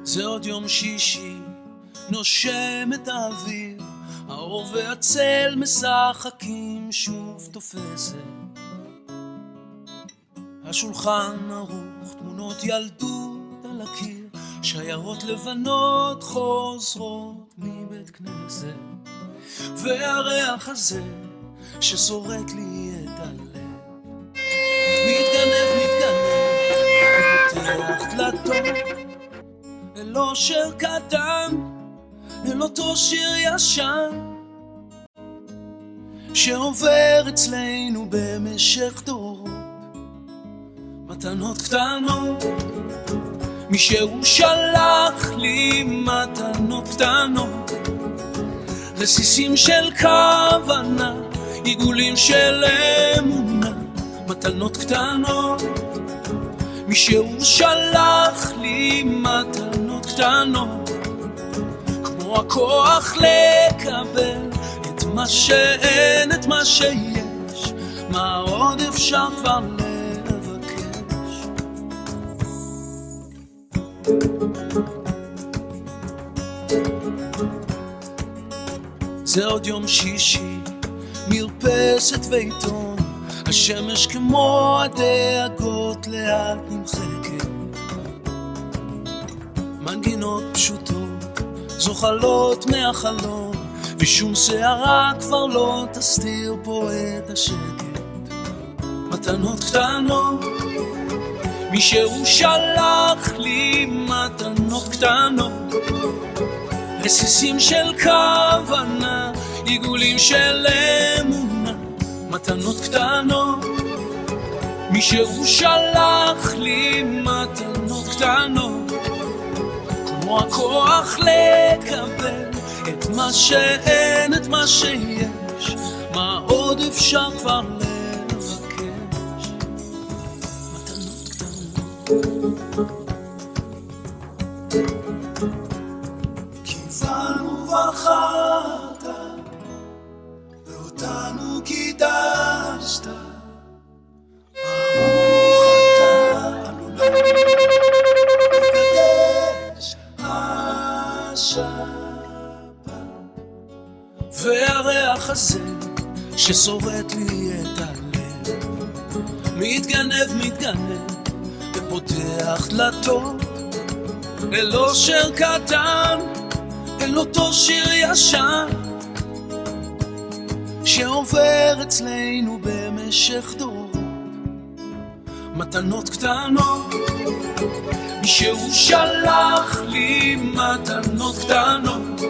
זה עוד יום שישי, נושם את האוויר, האור והצל משחקים, שוב תופסת השולחן ערוך, תמונות ילדות על הקיר, שיירות לבנות חוזרות מבית כנסת, והריח הזה ששורט לי את הלב מתגנב, ופותח דלתות אל אושר קטן, אל אותו שיר ישן שעובר אצלנו במשך דורות, מתנות קטנות, מישהו שלח לי מתנות קטנות, רסיסים של כוונה, עיגולים של אמונה, מתנות קטנות, מישהו שלח לי מתנות קטנות, כמו הכוח לקבל את מה שאין, את מה שיש, מה עוד אפשר כבר לבקש. זה עוד יום שישי, מרפסת ועיתון, השמש כמו הדאגות לאט נמחקת, מנגינות פשוטות זוחלות מהחלום, ושום שערה כבר לא תסתיר פה את השקט, מתנות קטנות, מישהו שלח לי מתנות קטנות, רסיסים של כוונה, עיגולים של אמונה, מתנות קטנות, מישהו שלח לי מתנות קטנות, כמו הכוח לקבל את מה שאין, את מה שיש, מה עוד אפשר כבר לבקש, מתנות קטנות. קיבלנו בחרת ואותנו קידשת, ברוך אתה אלוהינו מקדש השבת. והריח הזה ששורט לי את הלב מתגנב ופותח דלתות אל אושר קטן, אל אותו שיר ישן שעובר אצלנו במשך דורות, מתנות קטנות, מישהו שלח לי מתנות קטנות,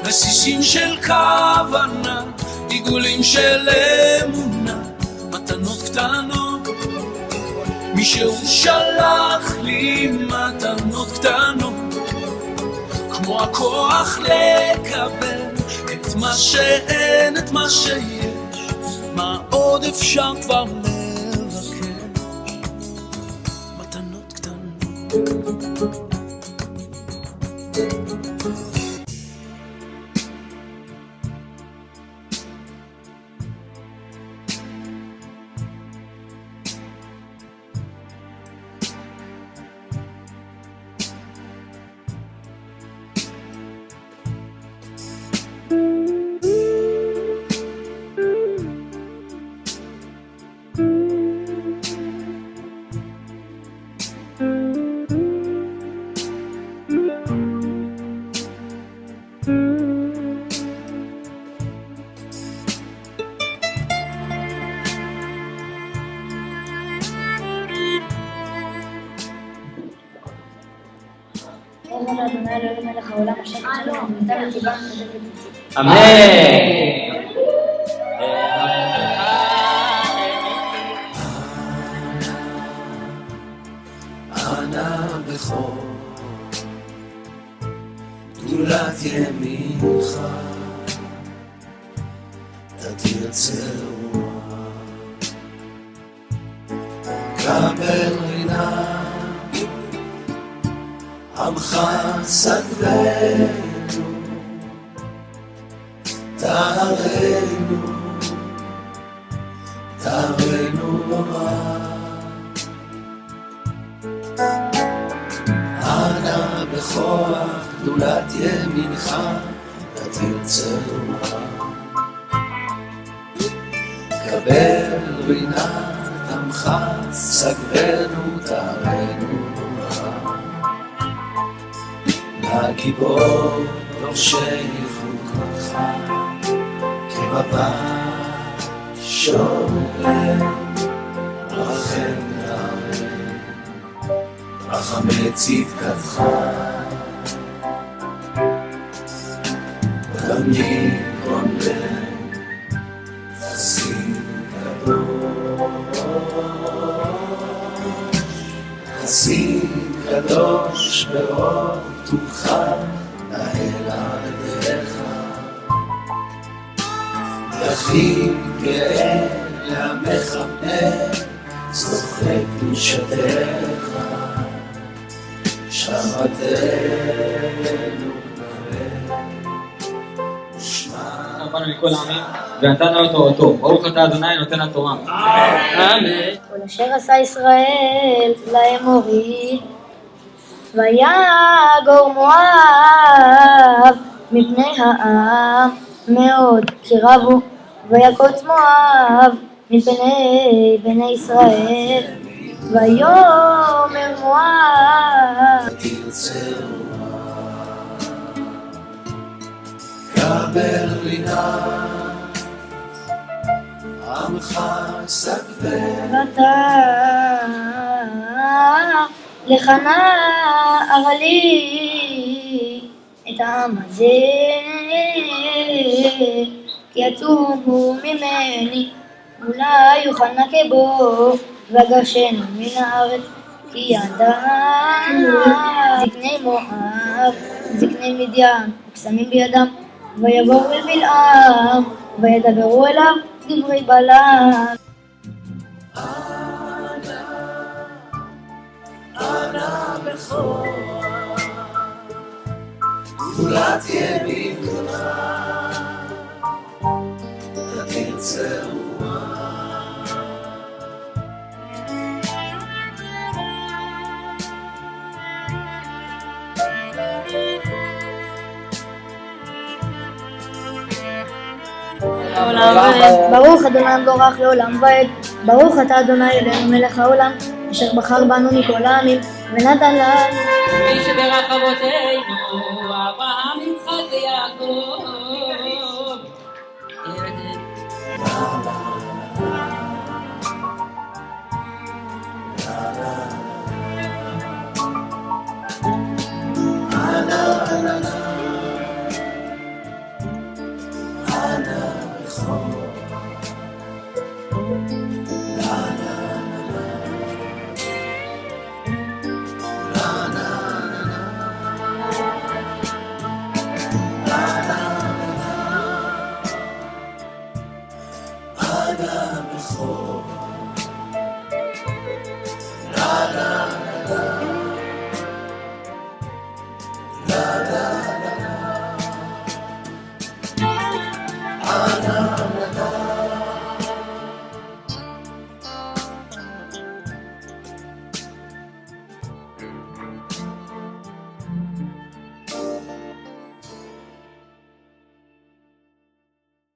רסיסים של כוונה, עיגולים של אמונה, מתנות קטנות, מישהו שלח לי מתנות קטנות, כמו הכוח לקבל את מה שאין, את מה שיש, מה עוד אפשר כבר לבקש, מתנות קטנות. אמן. אנא בכור גדולת ימינך, תדיר צרוע קבל רינה, עמך סגדנו טהרנו תרנו רע. אנא בכוח גדולת ימינך תטיל צרועה. קבל רינת עמך סגבנו תרנו רע. לגיבור דורשי חוקתך כמבט שומר רחם תרם רחמי צדקתך. תמיד רונן חסין קדוש, חסין קדוש ברוב טובך נהל על דרך. יחיד גאה למחמד זוכה קדושתך. שרתנו נראה ושמע. רבנו מכל העמים ונתנו את תורתו. ברוך אתה ה' נותן התורה. אמן. כל אשר עשה ישראל להם הוריד, ויגור מואב מפני העם מאוד כי רבו, ויקוץ מואב מפני בני ישראל, ויאמר מואב תרצה קבל רינה עמך סגבן ואתה לך נער לי את העם הזה, כי יצומו ממני אולי יוכל נקה בו וגרשנו מן הארץ, כי ידע זקני מואב זקני מדיין וקסמים בידם, ויבואו אל בלעם וידברו אליו דברי בלעם. אנא בכוח גדולת ימינך תטיל צרועה. ברוך אדוני מבורך לעולם ועד. ברוך אתה אדוני אלוהינו מלך העולם, אשר בחר בנו מכל העמים ונתן לנו מי שברך אבותינו אברהם יצחק ויעקב. אנא בכוח